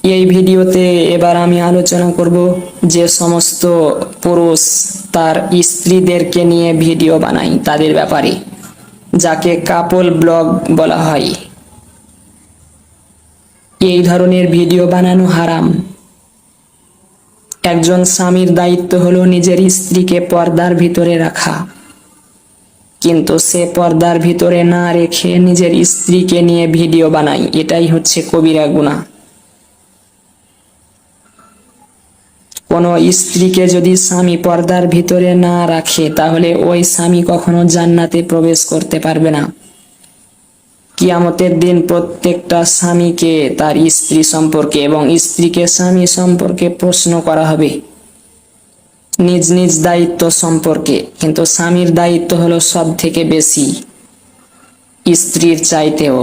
এই ভিডিওতে এবার আমি আলোচনা করব যে সমস্ত পুরুষ তার স্ত্রীদেরকে নিয়ে ভিডিও বানায় তাদের ব্যাপারে, যাকে কাপল ব্লগ বলা হয়। এই ধরনের ভিডিও বানানো হারাম। একজন স্বামীর দায়িত্ব হলো নিজের স্ত্রীকে পর্দার ভিতরে রাখা, কিন্তু সে পর্দার ভিতরে না রেখে নিজের স্ত্রীকে নিয়ে ভিডিও বানায়, এটাই হচ্ছে কবিরা গুনাহ। কোনো স্ত্রীকে যদি স্বামী পর্দার ভিতরে না রাখে, তাহলে ওই স্বামী কখনো জান্নাতে প্রবেশ করতে পারবে না। কিয়ামতের দিন প্রত্যেকটা স্বামীকে তার স্ত্রী সম্পর্কে এবং স্ত্রীকে স্বামী সম্পর্কে প্রশ্ন করা হবে, নিজ নিজ দায়িত্ব সম্পর্কে। কিন্তু স্বামীর দায়িত্ব হলো সব থেকে বেশি স্ত্রীর চাইতেও।